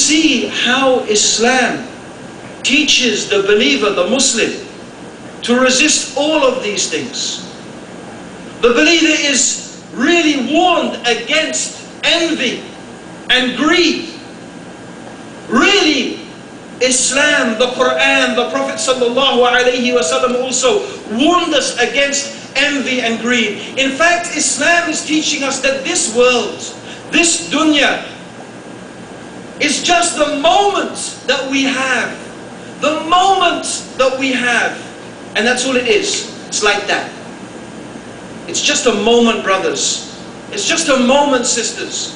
see how Islam teaches the believer, the Muslim, to resist all of these things. The believer is really warned against envy and greed. Really, Islam, the Quran, the Prophet ﷺ also warned us against envy and greed. In fact, Islam is teaching us that this world, this dunya, is just the moment that we have. The moment that we have. And that's all it is. It's like that. It's just a moment, brothers. It's just a moment, sisters.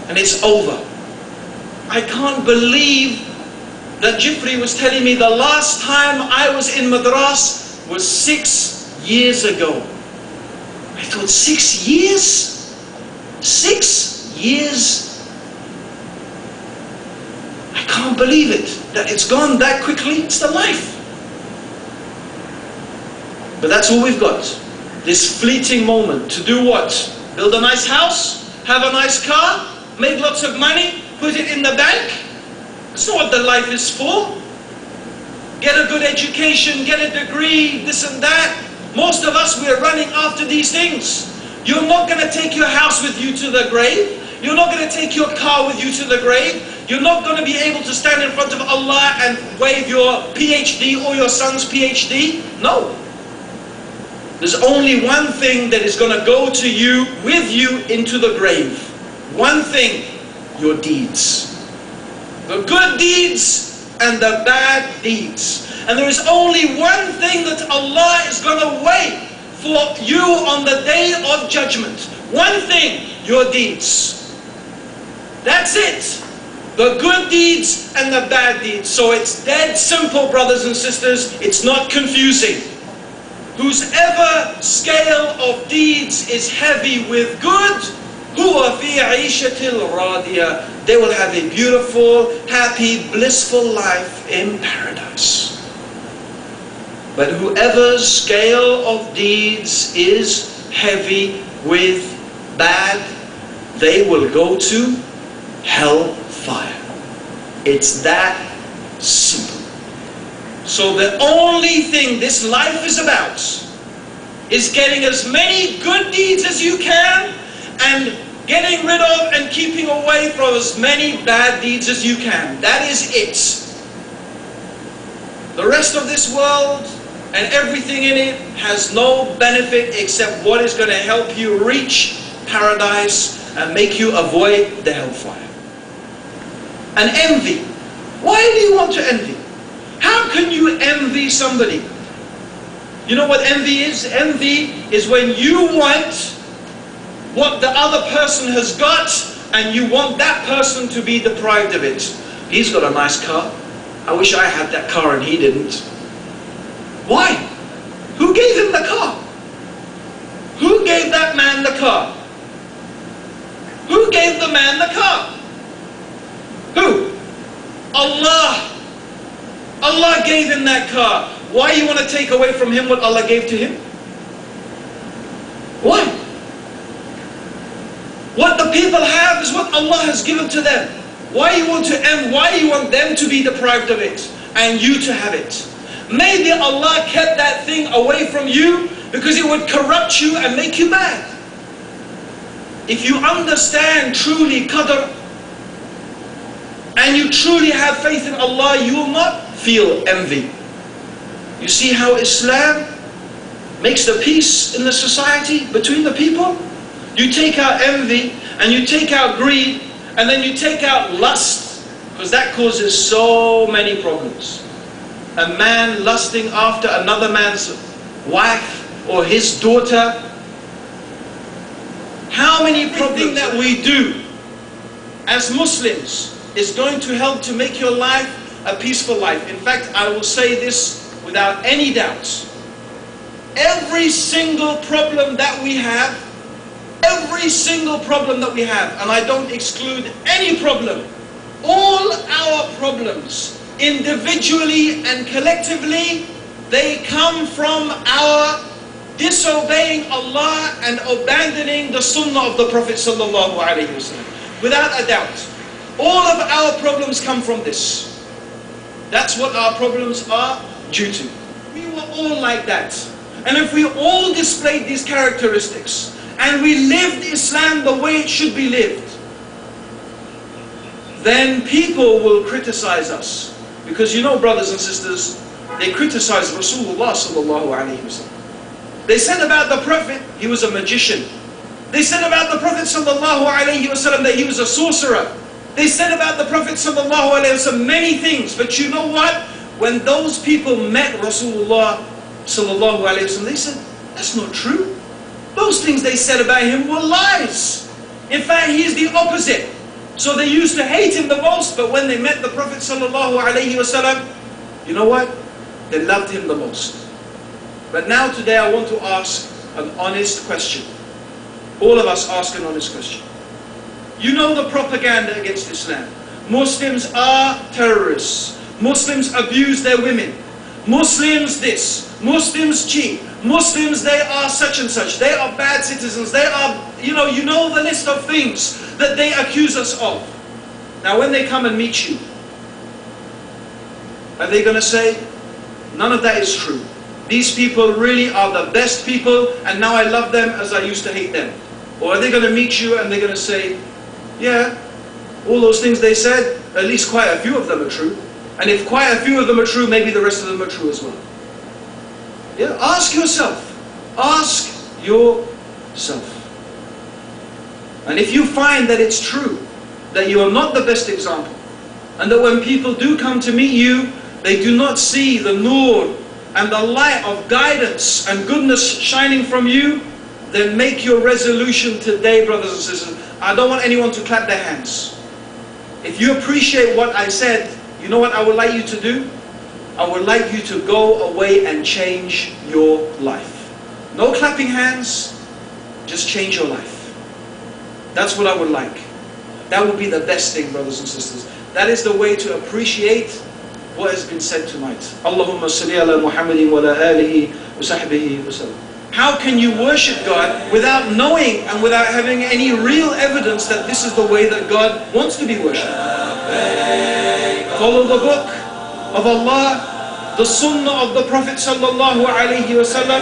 And it's over. I can't believe that Jifri was telling me the last time I was in Madras was 6 years ago. I thought, 6 years? 6 years? I can't believe it, that it's gone that quickly. It's the life. But that's all we've got. This fleeting moment to do what? Build a nice house, have a nice car, make lots of money, put it in the bank. That's not what the life is for. Get a good education, get a degree, this and that. Most of us, we're running after these things. You're not going to take your house with you to the grave. You're not going to take your car with you to the grave. You're not going to be able to stand in front of Allah and wave your PhD or your son's PhD. No. There's only one thing that is going to go to you, with you, into the grave. One thing, your deeds. The good deeds and the bad deeds. And there is only one thing that Allah is going to weigh for you on the day of judgment. One thing, your deeds. That's it. The good deeds and the bad deeds. So it's dead simple, brothers and sisters. It's not confusing. Whosever scale of deeds is heavy with good, huwa fi 'ishatil radiya, they will have a beautiful, happy, blissful life in paradise. But whoever's scale of deeds is heavy with bad, they will go to hellfire. It's that simple. So the only thing this life is about is getting as many good deeds as you can and getting rid of and keeping away from as many bad deeds as you can. That is it. The rest of this world and everything in it has no benefit except what is going to help you reach paradise and make you avoid the hellfire. And envy. Why do you want to envy? How can you envy somebody? You know what envy is? Envy is when you want what the other person has got and you want that person to be deprived of it. He's got a nice car. I wish I had that car and he didn't. Why? Who gave him the car? Who gave that man the car? Who gave the man the car? Who? Allah. Allah gave him that car. Why you want to take away from him what Allah gave to him? Why? What the people have is what Allah has given to them. Why you want them to be deprived of it and you to have it? Maybe Allah kept that thing away from you because it would corrupt you and make you mad. If you understand truly qadr and you truly have faith in Allah, you will not feel envy. You see how Islam makes the peace in the society between the people? You take out envy and you take out greed and then you take out lust, because that causes so many problems. A man lusting after another man's wife or his daughter. How many problems that we do as Muslims is going to help to make your life a peaceful life. In fact, I will say this without any doubt. Every single problem that we have, and I don't exclude any problem, all our problems, individually and collectively, they come from our disobeying Allah and abandoning the sunnah of the Prophet sallallahu alaihi wasallam. without a doubt. All of our problems come from this. That's what our problems are due to. We were all like that. And if we all displayed these characteristics, and we lived Islam the way it should be lived, then people will criticize us. Because you know, brothers and sisters, they criticized Rasulullah sallallahu alayhi wasallam. They said about the Prophet, he was a magician. They said about the Prophet sallallahu alayhi wasallam that he was a sorcerer. They said about the Prophet sallallahu alayhi wasallam many things. But you know what? When those people met Rasulullah sallallahu alayhi wasallam, they said, that's not true. Those things they said about him were lies. In fact, he is the opposite. So they used to hate him the most, but when they met the Prophet sallallahu alayhi wasallam, you know what? They loved him the most. But now today I want to ask an honest question. All of us ask an honest question. You know the propaganda against Islam. Muslims are terrorists. Muslims abuse their women. Muslims this. Muslims cheat. Muslims, they are such and such. They are bad citizens. They are, you know the list of things that they accuse us of. Now when they come and meet you, are they going to say, none of that is true. These people really are the best people and now I love them as I used to hate them? Or are they going to meet you and they're going to say, yeah, all those things they said, at least quite a few of them are true. And if quite a few of them are true, maybe the rest of them are true as well. Yeah, ask yourself. Ask yourself. And if you find that it's true, that you are not the best example, and that when people do come to meet you, they do not see the nur and the light of guidance and goodness shining from you, then make your resolution today, brothers and sisters. I don't want anyone to clap their hands. If you appreciate what I said, you know what I would like you to do? I would like you to go away and change your life. No clapping hands, just change your life. That's what I would like. That would be the best thing, brothers and sisters. That is the way to appreciate what has been said tonight. Allahumma salli ala Muhammadin wa ala alihi wa sahbihi wa sallam. How can you worship God without knowing and without having any real evidence that this is the way that God wants to be worshipped? Follow the book of Allah, the sunnah of the Prophet sallallahu alaihi wasallam.